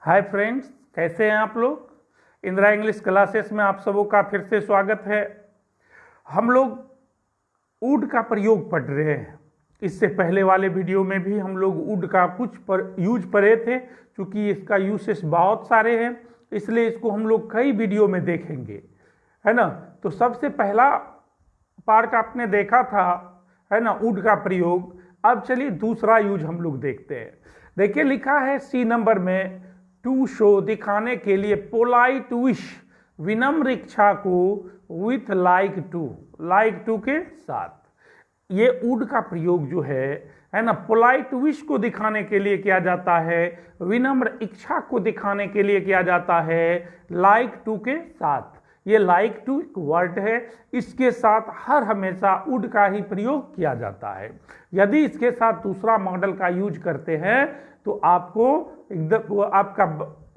Hi friends, कैसे हैं आप लोग। इंदिरा इंग्लिश क्लासेस में आप सबों का फिर से स्वागत है। हम लोग वुड का प्रयोग पढ़ रहे हैं। इससे पहले वाले वीडियो में भी हम लोग वुड का कुछ यूज पढ़े थे। क्योंकि इसका यूसेस बहुत सारे हैं, इसलिए इसको हम लोग कई वीडियो में देखेंगे, है ना। तो सबसे पहला पार्ट आपने देखा था, है ना, वुड का प्रयोग। अब चलिए दूसरा यूज हम लोग देखते हैं। देखिए लिखा है सी नंबर में, टू शो दिखाने के लिए, पोलाइट विश विनम्र इच्छा को, विथ लाइक टू के साथ। ये वुड का प्रयोग जो है ना, पोलाइट विश को दिखाने के लिए किया जाता है, विनम्र इच्छा को दिखाने के लिए किया जाता है, लाइक टू के साथ। ये लाइक टू एक वर्ड है, इसके साथ हर हमेशा वुड का ही प्रयोग किया जाता है। यदि इसके साथ दूसरा मॉडल का यूज करते हैं तो आपको एकदम आपका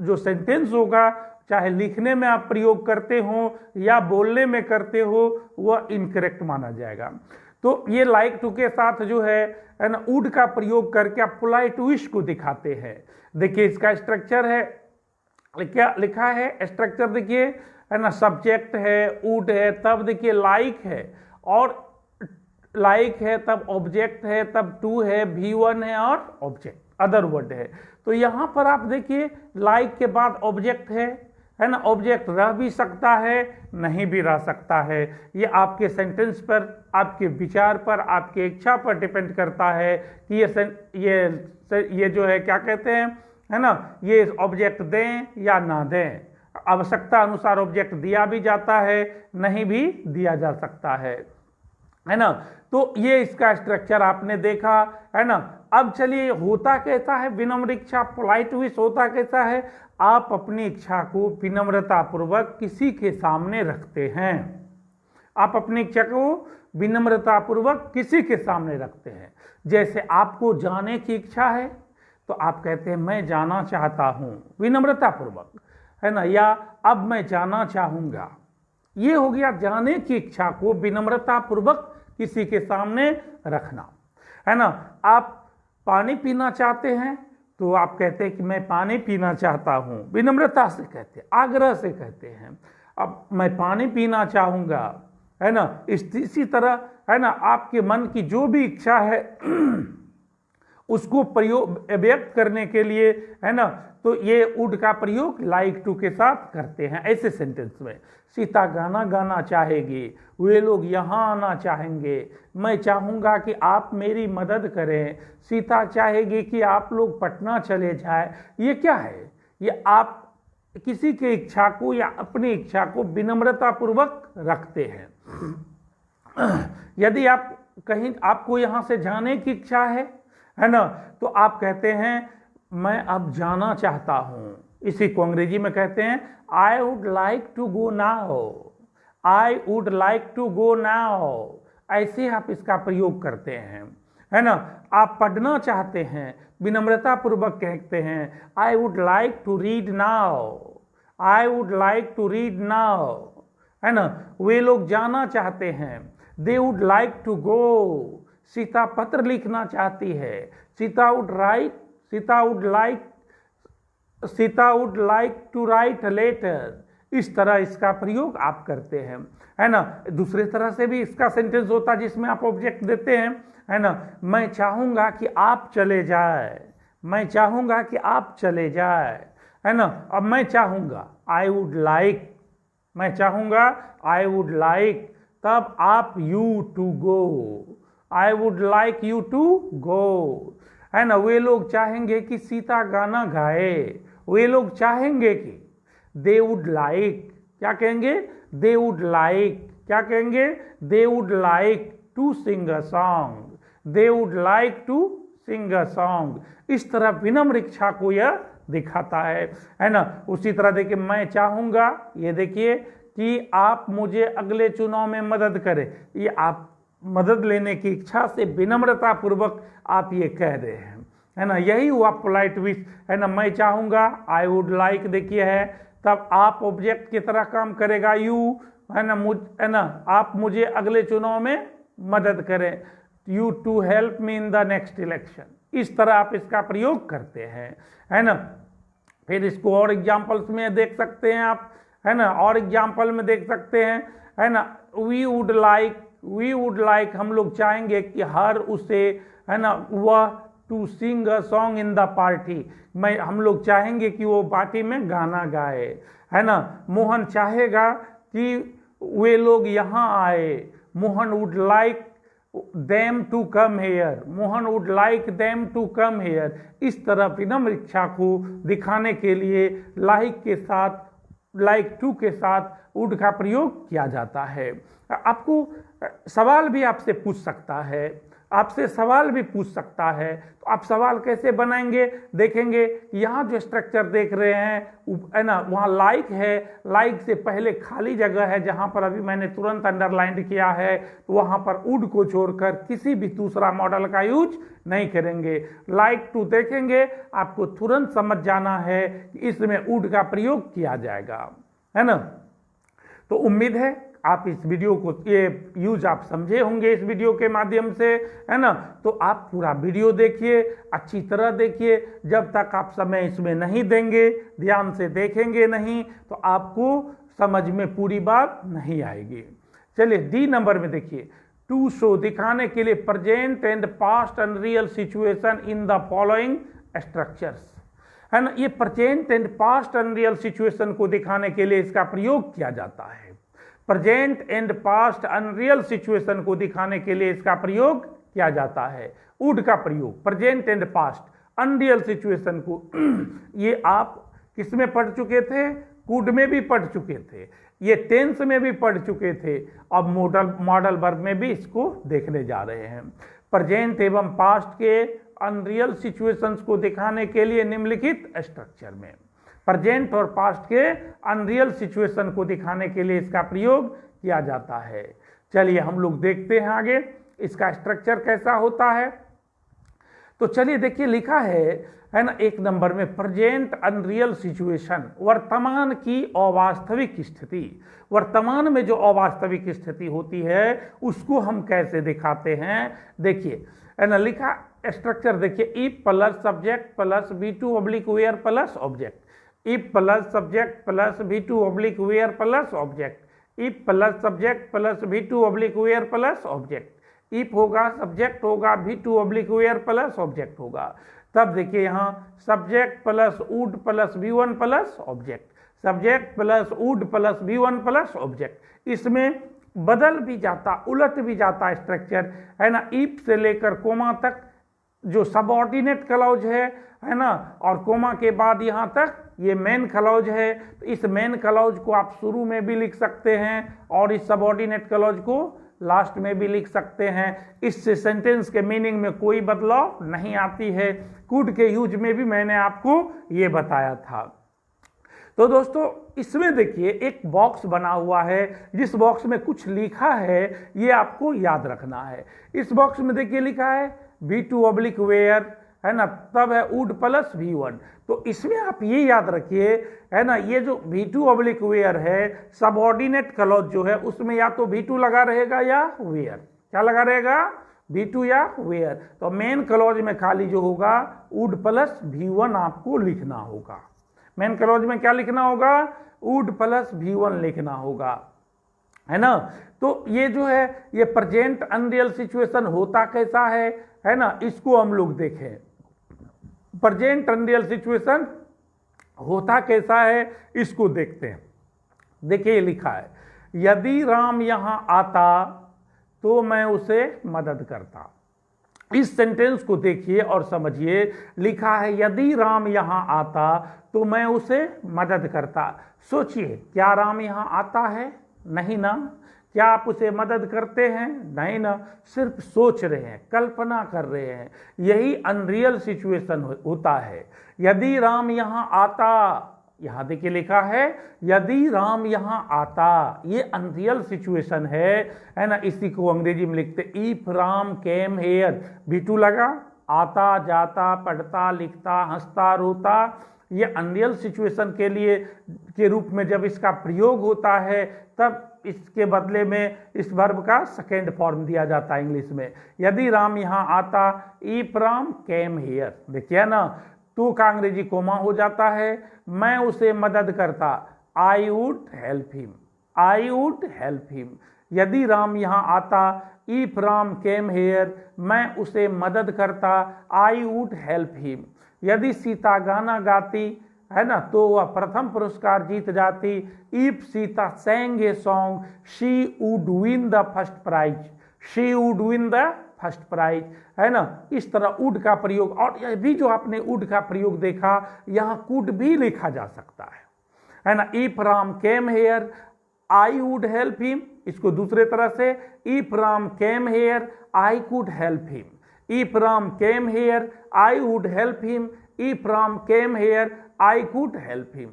जो सेंटेंस होगा, चाहे लिखने में आप प्रयोग करते हो या बोलने में करते हो, वह इनकरेक्ट माना जाएगा। तो ये लाइक टू के साथ जो है ना, वुड का प्रयोग करके आप पोलाइट विश को दिखाते हैं। देखिए इसका स्ट्रक्चर है, क्या लिखा है स्ट्रक्चर देखिए, है ना। सब्जेक्ट है, वुड है, तब देखिए लाइक है, और लाइक है तब ऑब्जेक्ट है, तब टू है, V1 है और ऑब्जेक्ट अदर वर्ड है। तो यहां पर आप देखिए लाइक के बाद ऑब्जेक्ट है ना। ऑब्जेक्ट रह भी सकता है, नहीं भी रह सकता है। ये आपके सेंटेंस पर, आपके विचार पर, आपके इच्छा पर डिपेंड करता है कि ये जो है क्या कहते हैं, है ना, ये ऑब्जेक्ट दें या ना दें। आवश्यकता अनुसार ऑब्जेक्ट दिया भी जाता है, नहीं भी दिया जा सकता है ना। तो ये इसका स्ट्रक्चर आपने देखा, है ना। अब चलिए होता कैसा है विनम्र इच्छा, पोलाइट विश होता कैसा है, आप अपनी इच्छा को विनम्रता पूर्वक किसी के सामने रखते हैं। आप अपनी इच्छा को विनम्रता पूर्वक किसी के सामने रखते हैं। जैसे आपको जाने की इच्छा है तो आप कहते हैं मैं जाना चाहता हूं, विनम्रता पूर्वक, है ना, या अब मैं जाना चाहूंगा। ये हो गया जाने की इच्छा को विनम्रता पूर्वक किसी के सामने रखना, है ना। आप पानी पीना चाहते हैं तो आप कहते हैं कि मैं पानी पीना चाहता हूं, विनम्रता से कहते हैं, आग्रह से कहते हैं, अब मैं पानी पीना चाहूंगा, है ना। इसी तरह, है ना, आपके मन की जो भी इच्छा है उसको प्रयोग व्यक्त करने के लिए, है ना, तो ये वुड का प्रयोग लाइक टू के साथ करते हैं ऐसे सेंटेंस में। सीता गाना गाना चाहेगी, वे लोग यहाँ आना चाहेंगे, मैं चाहूँगा कि आप मेरी मदद करें, सीता चाहेगी कि आप लोग पटना चले जाए। ये क्या है, ये आप किसी की इच्छा को या अपनी इच्छा को विनम्रता पूर्वक रखते हैं। यदि आप कहीं, आपको यहाँ से जाने की इच्छा है ना, तो आप कहते हैं मैं अब जाना चाहता हूं। इसी को अंग्रेजी में कहते हैं I would like to go now, I would like to go now. ऐसे आप इसका प्रयोग करते हैं, है ना। आप पढ़ना चाहते हैं, विनम्रता पूर्वक कहते हैं I would like to read now, I would like to read now, है ना। वे लोग जाना चाहते हैं, they would like to go. Sita पत्र लिखना चाहती है, Sita would like to write a letter. इस तरह इसका प्रयोग आप करते हैं, है ना। दूसरे तरह से भी इसका सेंटेंस होता है जिसमें आप ऑब्जेक्ट देते हैं, है ना। मैं चाहूंगा कि आप चले जाए, मैं चाहूंगा कि आप चले जाए, है ना। अब मैं चाहूंगा आई वुड लाइक, मैं चाहूंगा आई वुड लाइक, तब आप you to go, I would like you to go, है ना। वे लोग चाहेंगे कि सीता गाना गाए, वे लोग चाहेंगे कि, दे वुड लाइक, क्या कहेंगे, दे वुड लाइक, क्या कहेंगे, they would like to sing a song, they would like to sing a song. इस तरह विनम्र इच्छा को यह दिखाता है ना। उसी तरह देखिए मैं चाहूंगा, ये देखिए कि आप मुझे अगले चुनाव में मदद करें, ये आप मदद लेने की इच्छा से विनम्रता पूर्वक आप ये कह रहे हैं, है ना। यही हुआ पोलाइट विश, है ना। मैं चाहूंगा आई वुड लाइक देखिए है, तब आप ऑब्जेक्ट की तरह काम करेगा यू, है ना, आप मुझे अगले चुनाव में मदद करें, you to help me in the next election. इस तरह आप इसका प्रयोग करते हैं, है ना। फिर इसको और एग्जाम्पल्स में देख सकते हैं आप, है ना, और एग्जाम्पल में देख सकते हैं, है ना। वी वुड लाइक हम लोग चाहेंगे कि हर उसे, है ना, वह to sing a song in the party, हम लोग चाहेंगे कि वो पार्टी में गाना गाए, है ना। मोहन चाहेगा कि वे लोग यहाँ आए, Mohan would like them to come here, Mohan would like them to come here. इस तरह विनम्र इच्छा को दिखाने के लिए लाइक के साथ, लाइक टू के साथ वुड का प्रयोग किया जाता है। आपको सवाल भी आपसे पूछ सकता है, आपसे सवाल भी पूछ सकता है, तो आप सवाल कैसे बनाएंगे देखेंगे। यहाँ जो स्ट्रक्चर देख रहे हैं, है ना, वहाँ लाइक है, लाइक से पहले खाली जगह है जहाँ पर अभी मैंने तुरंत अंडरलाइन किया है, तो वहाँ पर वुड को छोड़कर किसी भी दूसरा मॉडल का यूज नहीं करेंगे। लाइक टू देखेंगे, आपको तुरंत समझ जाना है कि इसमें वुड का प्रयोग किया जाएगा, है ना। तो उम्मीद है आप इस वीडियो को, ये यूज आप समझे होंगे इस वीडियो के माध्यम से, है ना। तो आप पूरा वीडियो देखिए, अच्छी तरह देखिए। जब तक आप समय इसमें नहीं देंगे, ध्यान से देखेंगे नहीं, तो आपको समझ में पूरी बात नहीं आएगी। चलिए डी नंबर में देखिए, टू शो दिखाने के लिए present and past and real situation in the following structures, है ना। ये present and past and real situation को दिखाने के लिए इसका प्रयोग किया जाता है। Present and past unreal situation को दिखाने के लिए इसका प्रयोग किया जाता है। वुड का प्रयोग present and past unreal situation को ये आप किस में पढ़ चुके थे? कुड में भी पढ़ चुके थे, ये टेंस में भी पढ़ चुके थे, अब मॉडल वर्ब में भी इसको देखने जा रहे हैं। प्रेजेंट एवं पास्ट के अनरियल सिचुएशंस को दिखाने के लिए निम्नलिखित स्ट्रक्चर में, प्रेजेंट और पास्ट के अनरियल सिचुएशन को दिखाने के लिए इसका प्रयोग किया जाता है। चलिए हम लोग देखते हैं आगे इसका स्ट्रक्चर कैसा होता है। तो चलिए देखिए, लिखा है ना, एक नंबर में प्रेजेंट अनरियल सिचुएशन, वर्तमान की अवास्तविक स्थिति। वर्तमान में जो अवास्तविक स्थिति होती है उसको हम कैसे दिखाते हैं, देखिए, है ना, लिखा स्ट्रक्चर देखिए, if plus subject plus V2 oblique were plus object, if plus subject plus V2 oblique were plus object, if plus subject plus V2 oblique were plus object, if होगा सब्जेक्ट होगा V2 oblique were plus object होगा। तब देखिए यहाँ subject plus would plus V1 plus object, subject plus would plus V1 plus object. इसमें बदल भी जाता, उलट भी जाता स्ट्रक्चर, है ना। इफ से लेकर कोमा तक जो सबऑर्डिनेट क्लॉज है ना, और कोमा के बाद यहाँ तक ये मेन क्लॉज है। तो इस मेन क्लॉज को आप शुरू में भी लिख सकते हैं और इस सबऑर्डिनेट क्लॉज को लास्ट में भी लिख सकते हैं। इससे सेंटेंस के मीनिंग में कोई बदलाव नहीं आती है। कुड के यूज में भी मैंने आपको ये बताया था। तो दोस्तों इसमें देखिए एक बॉक्स बना हुआ है, जिस बॉक्स में कुछ लिखा है ये आपको याद रखना है। इस बॉक्स में देखिए लिखा है V2 ऑब्लिक वेयर, है ना, तब है वुड प्लस V1। तो इसमें आप ये याद रखिए, है ना, ये जो V2 ऑब्लिक वेयर है, सबऑर्डिनेट क्लॉज जो है उसमें या तो V2 लगा रहेगा या वेयर, क्या लगा रहेगा, V2 या वेयर। तो मेन क्लॉज में खाली जो होगा वुड प्लस V1 आपको लिखना होगा। मेन क्लॉज में क्या लिखना होगा, वुड प्लस V1 लिखना होगा, है ना। तो ये जो है ये प्रेजेंट अनरियल सिचुएशन होता कैसा है ना, इसको हम लोग देखें। प्रेजेंट अनरियल सिचुएशन होता कैसा है इसको देखते हैं। देखिए लिखा है, यदि राम यहां आता तो मैं उसे मदद करता। इस सेंटेंस को देखिए और समझिए, लिखा है यदि राम यहां आता तो मैं उसे मदद करता। सोचिए, क्या राम यहां आता है? नहीं ना। क्या आप उसे मदद करते हैं? नहीं ना। सिर्फ सोच रहे हैं, कल्पना कर रहे हैं। यही अनरियल सिचुएशन होता है। यदि राम यहां आता, यहां देखिए लिखा है यदि राम यहां आता, ये अनरियल सिचुएशन है ना। इसी को अंग्रेजी में लिखते if Ram came here, V2 लगा, आता जाता पढ़ता लिखता हंसता रोता। ये अनरियल सिचुएशन के लिए के रूप में जब इसका प्रयोग होता है तब इसके बदले में इस वर्ब का सेकेंड फॉर्म दिया जाता है इंग्लिश में। यदि राम यहाँ आता, इफ राम केम हियर, देखिए ना, टू का अंग्रेजी कोमा हो जाता है, मैं उसे मदद करता, I would help him, I would help him. यदि राम यहाँ आता, इफ राम केम हेयर, मैं उसे मदद करता, आई वुड हेल्प हिम। यदि सीता गाना गाती है ना तो वह प्रथम पुरस्कार जीत जाती, if Sita sang a song she would win the first prize, she would win the first prize, है ना। इस तरह वुड का प्रयोग, और यह भी जो आपने वुड का प्रयोग देखा, यहाँ कुड भी लिखा जा सकता है ना। If Ram came here I would help him, इसको दूसरे तरह से, if Ram came here I could help him, if Ram came here I would help him, if Ram came here I could help him.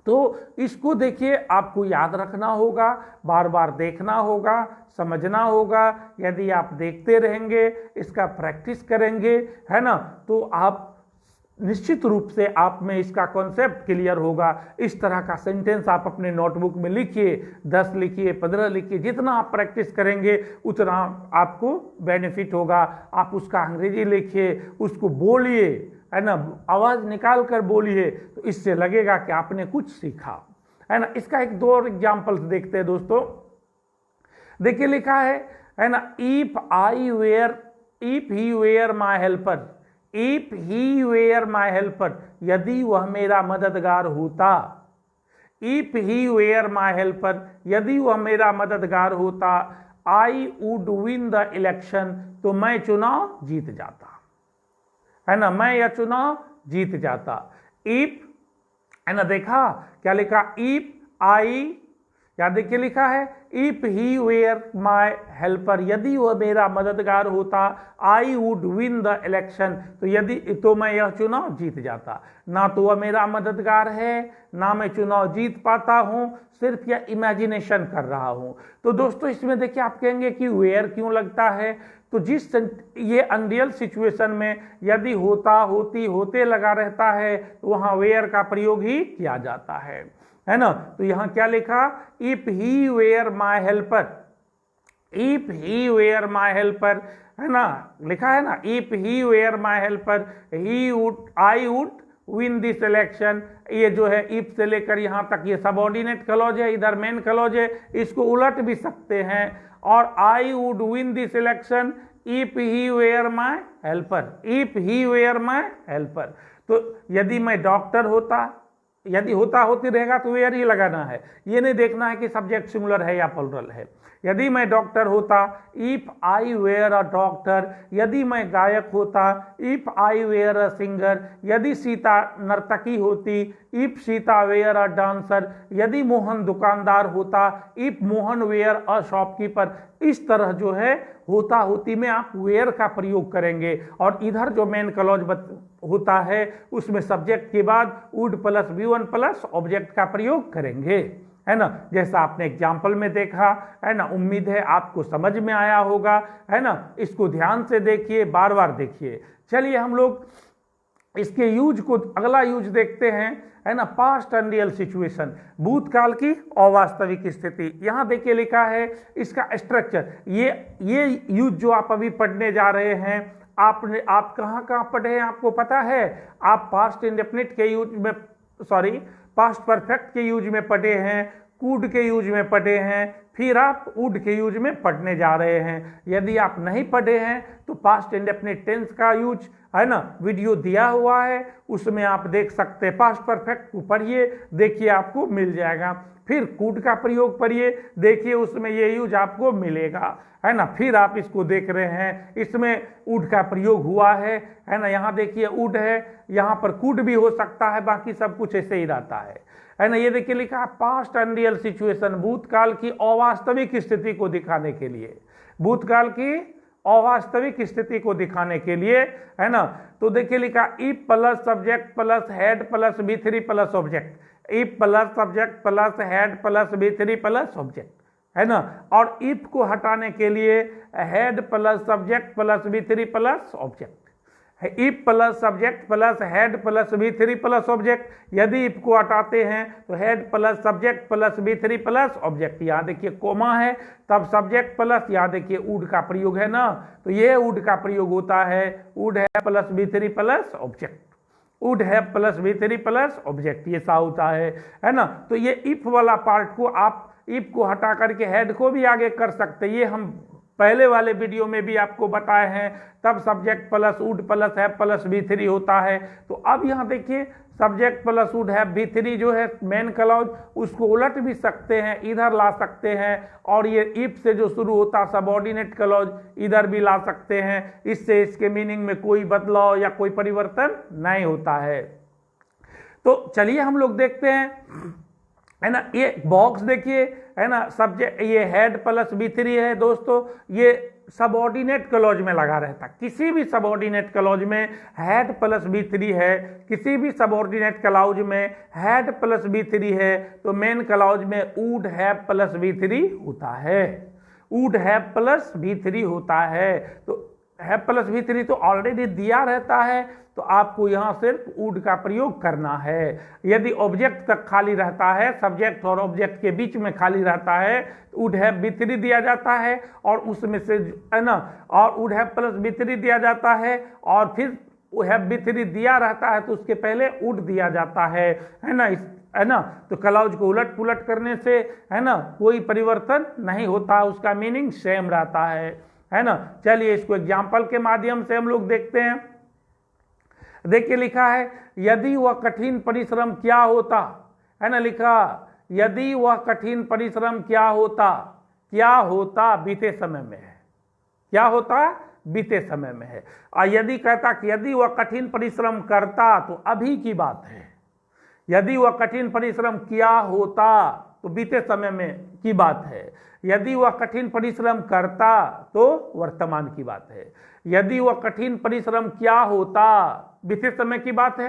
तो इसको देखिए, आपको याद रखना होगा, बार बार देखना होगा, समझना होगा। यदि आप देखते रहेंगे, इसका प्रैक्टिस करेंगे, है ना, तो आप निश्चित रूप से आप में इसका कॉन्सेप्ट क्लियर होगा। इस तरह का सेंटेंस आप अपने नोटबुक में लिखिए, 10 लिखिए, 15 लिखिए, जितना आप प्रैक्टिस करेंगे उतना आपको बेनिफिट होगा। आप उसका अंग्रेजी लिखिए, उसको बोलिए, है ना, आवाज निकाल कर बोलिए, तो इससे लगेगा कि आपने कुछ सीखा, है ना। इसका एक दो और एग्जाम्पल्स देखते हैं दोस्तों। देखिए लिखा है ना, if I were, if he were my helper, if he were my helper, यदि वह मेरा मददगार होता, if he were my helper, यदि वह मेरा मददगार होता, I would win the election, तो मैं चुनाव जीत जाता, है ना, मैं यह चुनाव जीत जाता। इफ, है ना, देखा क्या लिखा, इफ आई, या देखिए लिखा है, if he were my helper, यदि वह मेरा मददगार होता, I would win the election, तो यदि, तो मैं यह चुनाव जीत जाता। ना तो वह मेरा मददगार है, ना मैं चुनाव जीत पाता हूं, सिर्फ यह इमेजिनेशन कर रहा हूं। तो दोस्तों इसमें देखिए, आप कहेंगे कि वेयर क्यों लगता है, तो जिस ये अनरियल सिचुएशन में यदि होता, होती, होते लगा रहता है, तो वहां वेयर का प्रयोग ही किया जाता है ना। तो यहां क्या लिखा, if he were my helper, if he were my helper, है ना, लिखा है ना, if he were my helper he would, I would win this election. ये जो है इफ से लेकर यहां तक ये सबऑर्डिनेट क्लॉज है, इधर मेन क्लॉज है, इसको उलट भी सकते हैं। और I would win this election if he were my helper, if he were my helper. तो यदि मैं डॉक्टर होता, यदि होता होती रहेगा तो वेयर ही लगाना है, ये नहीं देखना है कि सब्जेक्ट सिंगुलर है या प्लुरल है। यदि मैं डॉक्टर होता, if I were a doctor, यदि मैं गायक होता, if I were a singer, यदि सीता नर्तकी होती, if Sita were a dancer, यदि मोहन दुकानदार होता, if Mohan were a shopkeeper. इस तरह जो है होता होती में आप वेयर का प्रयोग करेंगे, और इधर जो मेन क्लॉज होता है उसमें सब्जेक्ट के बाद would plus V1 plus object का प्रयोग करेंगे, है ना, जैसा आपने एग्जाम्पल में देखा, है ना। उम्मीद है आपको समझ में आया होगा, है ना। इसको ध्यान से देखिए, बार बार देखिए। चलिए हम लोग इसके यूज को, अगला यूज देखते हैं, है ना, पास्ट अनरियल सिचुएशन, भूतकाल की अवास्तविक स्थिति। यहां देखिए लिखा है इसका स्ट्रक्चर, ये यूज जो आप अभी पढ़ने जा रहे हैं, आप कहाँ पढ़े हैं आपको पता है? आप पास्ट इंडेफिनिट के यूज में, सॉरी, पास्ट परफेक्ट के यूज में पढ़े हैं, कुड के यूज में पढ़े हैं, फिर आप वुड के यूज में पढ़ने जा रहे हैं। यदि आप नहीं पढ़े हैं तो पास्ट इंडेफिनिट टेंस का यूज, है ना, वीडियो दिया हुआ है, उसमें आप देख सकते हैं। पास्ट परफेक्ट को पढ़िए, देखिए आपको मिल जाएगा। फिर कुड का प्रयोग पढ़िए, देखिए उसमें ये यूज आपको मिलेगा, है ना। फिर आप इसको देख रहे हैं, इसमें वुड का प्रयोग हुआ है ना। यहाँ देखिए वुड है, यहाँ पर कुड भी हो सकता है, बाकी सब कुछ ऐसे ही रहता है ना। ये देखिए लिखा है पास्ट अनरियल सिचुएशन, भूतकाल की अवास्तविक स्थिति को दिखाने के लिए, भूतकाल की अवास्तविक स्थिति को दिखाने के लिए, है ना। तो देखिए लिखा if plus subject plus head plus V3 plus object, if plus subject plus head plus V3 plus object, है ना। और इफ को हटाने के लिए head plus subject plus V3 plus object, if plus subject plus head plus V3 plus object. यदि if को हटाते हैं तो head plus subject plus V3 plus object. यहाँ देखिए कोमा है, तब सब्जेक्ट प्लस, यहाँ देखिए वुड का प्रयोग है ना, तो ये वुड का प्रयोग होता है, वुड है plus V3 plus object, would have plus V3 plus object, ये सा होता है ना। तो ये इफ वाला पार्ट को आप इफ को हटा करके हेड को भी आगे कर सकते, ये हम पहले वाले वीडियो में भी आपको बताए हैं। तब subject plus would plus have plus V3 होता है। तो अब यहाँ देखिए subject plus would have V3 जो है मेन क्लॉज, उसको उलट भी सकते हैं, इधर ला सकते हैं, और ये इफ से जो शुरू होता सबऑर्डिनेट क्लॉज इधर भी ला सकते हैं। इससे इसके मीनिंग में कोई बदलाव या कोई परिवर्तन नहीं होता है। तो चलिए हम लोग देखते हैं, है ना। ये बॉक्स देखिए, है ना, सब्जेक्ट ये हेड प्लस V3 है दोस्तों, ये सबऑर्डिनेट क्लॉज में लगा रहता। किसी भी सबऑर्डिनेट क्लॉज में हेड प्लस V3 है, किसी भी सबऑर्डिनेट क्लॉज में हेड प्लस V3 है, तो मेन क्लॉज में वुड हैव प्लस V3 होता है, वुड हैव प्लस V3 होता है। तो हैव प्लस V3 तो ऑलरेडी दिया रहता है, तो आपको यहाँ सिर्फ वुड का प्रयोग करना है। यदि ऑब्जेक्ट तक खाली रहता है, सब्जेक्ट और ऑब्जेक्ट के बीच में खाली रहता है, तो वुड हैव V3 दिया जाता है, और उसमें से, है ना, और वुड हैव प्लस V3 दिया जाता है, और फिर हैव V3 दिया रहता है तो उसके पहले वुड दिया जाता है ना, है ना। तो क्लॉज को उलट पुलट करने से, है ना, कोई परिवर्तन नहीं होता, उसका मीनिंग सेम रहता है ना। चलिए इसको एग्जाम्पल के माध्यम से हम लोग देखते हैं। देखिए लिखा है, यदि वह कठिन परिश्रम क्या होता, है ना, लिखा यदि वह कठिन परिश्रम क्या होता बीते समय में है, क्या होता बीते समय में है। और यदि कहता कि यदि वह कठिन परिश्रम करता, तो अभी की बात है। यदि वह कठिन परिश्रम किया होता, तो बीते समय में की बात है। यदि वह कठिन परिश्रम करता, तो वर्तमान की बात है। यदि वह कठिन परिश्रम क्या होता, बीते समय की बात है,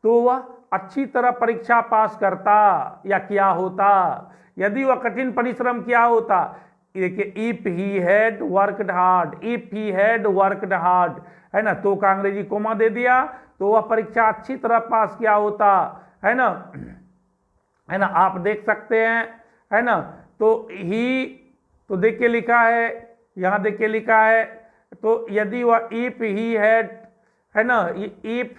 तो वह अच्छी तरह परीक्षा पास करता या क्या होता। यदि वह कठिन परिश्रम क्या होता, देखिए if he had worked hard, if he had worked hard, है ना, तो का अंग्रेजी कोमा दे दिया, तो वह परीक्षा अच्छी तरह पास किया होता, है ना, है ना। आप देख सकते हैं, है ना। तो ही, तो देखिए लिखा है, यहाँ देखिए लिखा है, तो यदि वह इफ ही हैड, है ना, इफ,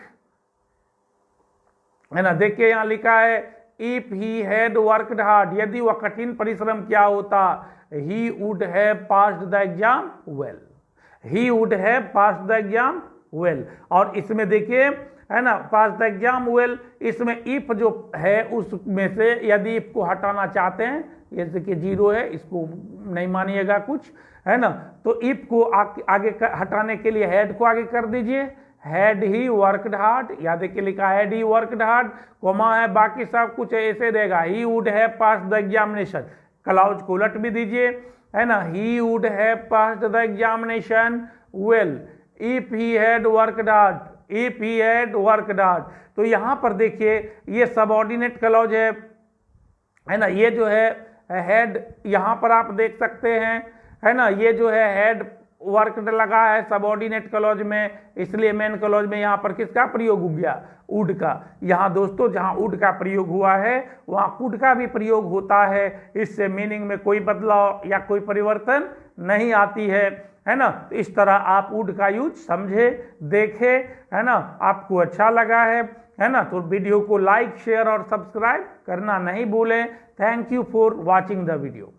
है ना, देखिए यहाँ लिखा है if he had worked hard, यदि वह कठिन परिश्रम क्या होता, ही would have passed the exam well, he would have passed the exam well. और इसमें देखिए, है ना, पास द एग्जाम वेल, इसमें इफ जो है उसमें से यदि इफ को हटाना चाहते हैं, जैसे कि 0 है, इसको नहीं मानिएगा कुछ, है ना। तो इफ को आगे हटाने के लिए हेड को आगे कर दीजिए, हैड ही वर्कड हार्ड, या देखिए लिखा had he worked hard, comma है, बाकी सब कुछ ऐसे रहेगा, he would have passed the examination, clause को उलट भी दीजिए, है ना, he would have passed the examination well if he had worked hard, if he had worked hard. तो यहां पर देखिए ये सबऑर्डिनेट क्लॉज है ना, ये जो है हेड, यहां पर आप देख सकते हैं, है ना, ये जो है हेड वर्कड लगा है सबऑर्डिनेट क्लॉज में, इसलिए मेन क्लॉज में यहां पर किसका प्रयोग हो गया, वुड का। यहां दोस्तों जहां वुड का प्रयोग हुआ है वहां कुड का भी प्रयोग होता है, इससे मीनिंग में कोई बदलाव या कोई परिवर्तन नहीं आती है ना। तो इस तरह आप वुड का यूज समझे, देखे, है ना, आपको अच्छा लगा है ना। तो वीडियो को लाइक शेयर और सब्सक्राइब करना नहीं भूलें। Thank you for watching the video.